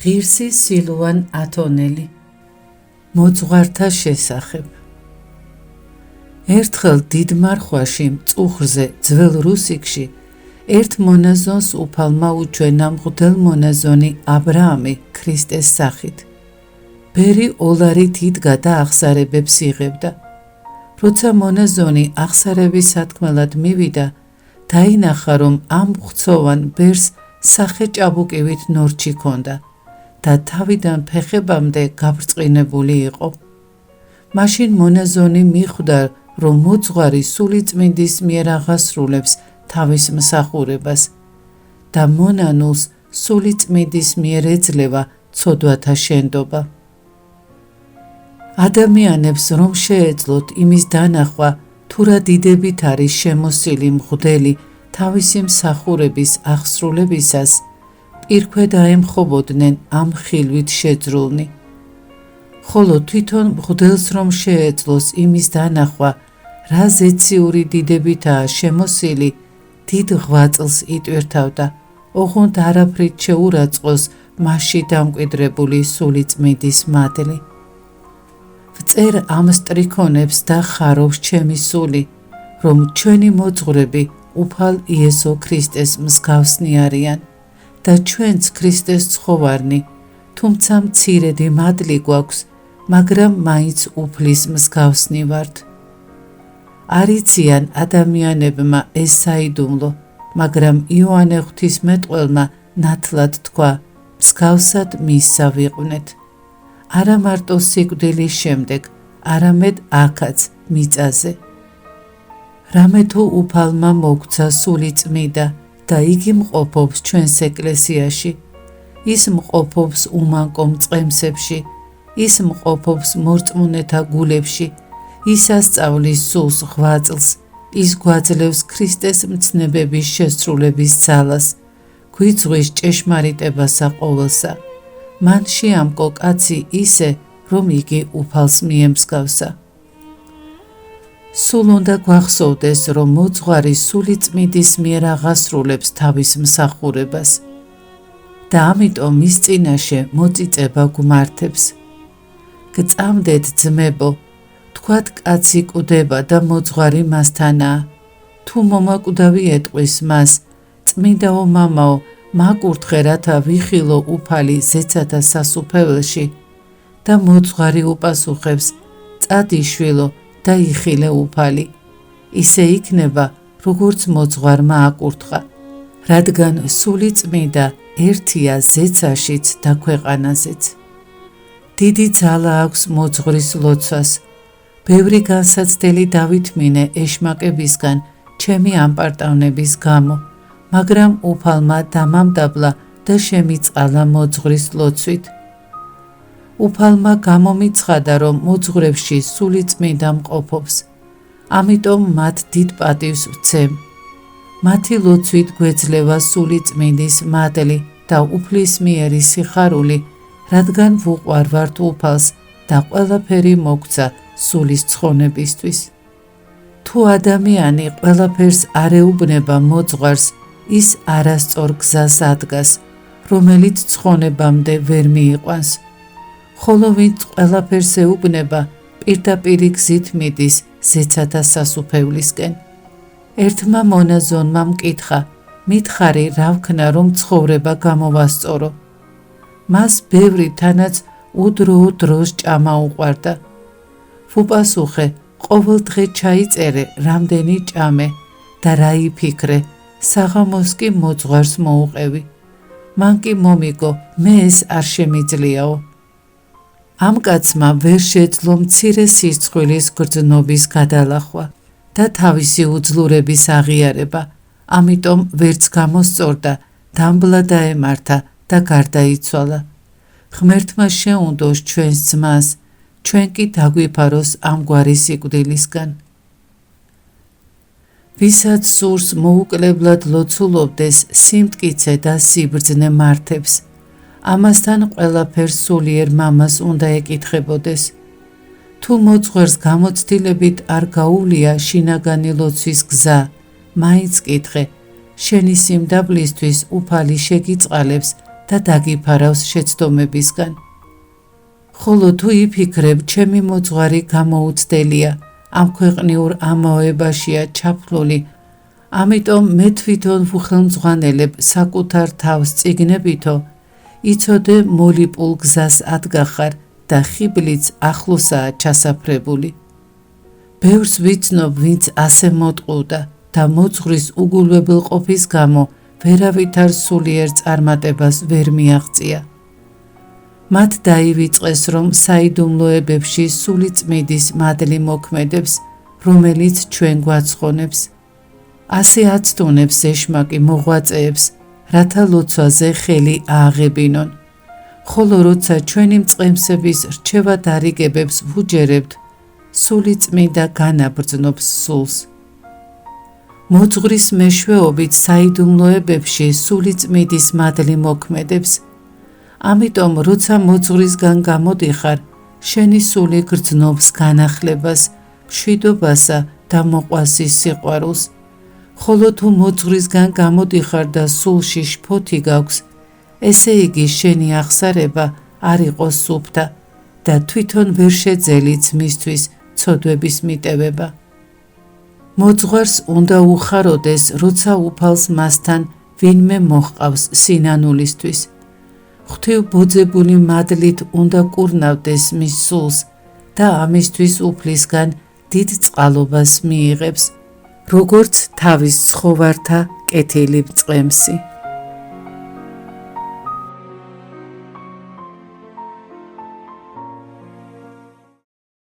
ღირსი სილუან ათონელი მოძღვართა შესახებ. ერთხელ დიდ მარხვაში მწუხრზე ძველ რუსიკში ერთ მონაზონს უფალმა უჩვენა მღვდელ მონაზონი აბრაამი ქრისტეს სახით. ბერი ოლარით იდგა და აღსარებებს იღებდა. როცა მონაზონი აღსარების სათქმელად მივიდა, დაინახა რომ ამ ღვთოვან ბერს სახე ჭაბუკივით ნორჩი ჰქონდა და თავიდან ფეხებამდე გაბრწყინებული იყო. მაშინ მონაზონი მიხვდა, რომ მოძღვარი სულიწმინდის მიერ აღასრულებს თავის მსახურებას და მონანულს სულიწმინდის მიერ ეძლევა ცოდვათა შენდობა. ადამიანებს რომ შეეძლოთ იმის დანახვა, თუ რა დიდებით არის შემოსილი მღვდელი თავისი მსახურების აღსრულებისას, პირქვე დაემხობოდნენ ამ ხილვით შეძრულნი. ხოლო თვითონ მღვდელს რომ შეეძლოს იმის დანახვა, რა ზეციური დიდებითაა შემოსილი, დიდ ღვაწლს იტვირთავდა, ოღონდ არაფრით შეურაცხყოს მასში დამკვიდრებული სულიწმინდის მადლი. ვწერ ამ სტრიქონებს და ხარობს ჩემი სული, რომ ჩვენი მოძღვრები უფალ იესო ქრისტეს მსგავსნი არიან და ჩვენც ქრისტეს ცხოვარნი, თუმცა მცირედი მადლი გვაქვს, მაგრამ მაინც უფლის მსგავსნი ვართ. არ იციან ადამიანებმა ეს საიდუმლო, მაგრამ იოანე ღვთისმეტყველმა ნათლად თქვა, მსგავსად მისსა ვიყვნეთ. არა მარტო სიკვდილის შემდეგ, არამედ აქაც მიწაზე. რამე თუ უფალმა მოგცა სული წმიდა და იგი მყოფობს ჩვენს ეკლესიაში, ის მყოფობს უმანკო მწყემსებში, ის მყოფობს მორწმუნეთა გულებში, ის ასწავლის სულს ღვაწლს, ის გვაძლევს ქრისტეს მცნებების შესრულების ძალას, გვიძღვის ჭეშმარიტებასა ყოველსა. მან შეამკო კაცი ისე, რომ იგი უფალს მიემსგავსა. სულ უნდა გვახსოვდეს, რომ მოძღვარი სულიწმინდის მიერ აღასრულებს თავის მსახურებას და ამიტომ მის წინაშე მოწიწება გვმართებს. გწამდეთ ძმებო, თქვათ კაცი კვდება და მოძღვარი მასთანაა. თუ მომაკვდავი ეტყვის მას, წმინდაო მამაო, მაკურთხე რათა ვიხილო უფალი ზეცათა სასუფეველში და მოძღვარი უპასუხებს, წადი შვილო და იხილე უფალი. ისე იქნება, როგორც მოძღვარმა აკურთხა, რადგან სული წმინდა ერთია ზეცაშიც და ქვეყანაზეც. დიდი ძალა აქვს მოძღვრის ლოცვას. ბევრი განსაცდელი დავითმინე ეშმაკებისგან ჩემი ამპარტავნების გამო, მაგრამ უფალმა დამამდაბლა და შემიწყალა მოძღვრის ლოცვით. უფალმა გამომიცხადა, რომ მოძღვრებში სული წმინდა მყოფობს, ამიტომ მათ დიდ პატივს ვცემ. მათი ლოცვით გვეძლევა სული წმინდის მადლი და უფლისმიერი სიხარული, რადგან ვუყვარვართ უფალს და ყველაფერი მოგცა სულის ცხონებისთვის. თუ ადამიანი ყველაფერს არ ეუბნება მოძღვარს, ის არასწორ გზას ადგას, რომელიც ცხონებამდე ვერ მიიყვანს. ხოლო ვინც ყველაფერს ეუბნება, პირდაპირი გზით მიდის ზეცათა სასუფევლისკენ. ერთმა მონაზონმა მკითხა, მითხარი რა ვქნა, რომ ცხოვრება გამოვასწორო. მას ბევრი თანაც უდროო დროს ჭამა უყვარდა. ვუპასუხე, ყოველ დღე ჩაიწერე რამდენი ჭამე და რა იფიქრე, საღამოს კი მოძღვარს მოუყევი. მან კი მომიგო, მე ეს არ შემიძლიაო. ამ კაცმა ვერ შეძლო მცირე სირცხვილის გრძნობის გადალახვა და თავისი უძლურების აღიარება, ამიტომ ვერც გამოსწორდა, დამბლა დაემართა და გარდაიცვალა. ღმერთმა შეუნდოს ჩვენს ძმას, ჩვენ კი დაგვიფაროს ამგვარი სიკვდილისგან. ვისაც სურს მოუკლებლად ლოცულობდეს, სიმტკიცე და სიბრძნე მართებს. ამასთან ყველაფერს სულიერ მამას უნდა ეკითხებოდეს. თუ მოძღვარს გამოცდილებით არ გაუვლია შინაგანი ლოცვის გზა, მაინც კითხე, შენი სიმდაბლისთვის უფალი შეგიწყალებს და და დაგიფარავს შეცდომებისგან. ხოლო თუ იფიქრებ, ჩემი მოძღვარი გამოუცდელია, ამ ქვეყნიურ ამაოებაშია ჩაფლული, ამიტომ მე თვითონ ვუხელმძღვანელებ საკუთარ თავს წიგნებითო, იცოდე მოლიპულ გზას ადგახარ და ხიბლიც ახლოსაა ჩასაფრებული. ბევრს ვიცნობ, ვინც ასე მოტყუდა და მოძღვრის უგულებელ ყოფის გამო ვერავითარ სულიერ წარმატებას ვერ მიაღწია. მათ დაივიწყეს, რომ საიდუმლოებებში სული წმიდის მადლი მოქმედებს, რომელიც ჩვენ გვაცხონებს. ასე აცდუნებს ეშმაკი მოღვაწეებს, რათა ლოცვაზე ხელი ააღებინონ. ხოლო როცა ჩვენი მწყემსების რჩევა დარიგებებს ვუჯერებთ, სული წმინდა განაბრძნობს სულს. მოძღვრის მეშვეობით საიდუმლოებებში სული წმინდის მადლი მოქმედებს, ამიტომ როცა მოძღვრისგან გამოდიხარ, შენი სული გრძნობს განახლებას, მშვიდობასა და მოყვასის სიყვარულს, ხოლო თუ მოძღვრისგან გამოდიხარ და სულში შფოთი გაქვს, ესე იგი შენი აღსარება არ იყოს სუფთა და თვითონ ვერ შეძელიც მისთვის ცოდვების მიტევება. მოძღვარს უნდა უხაროდეს, როცა უფალს მასთან ვინმე მოჰყავს სინანულისთვის. ღვთივ ბოძებული მადლით უნდა კურნავდეს მის სულს და ამისთვის უფლისგან დიდ წყალობას მიიღებს, როგორც თავის ცხოვართა კეთილი მწყემსი.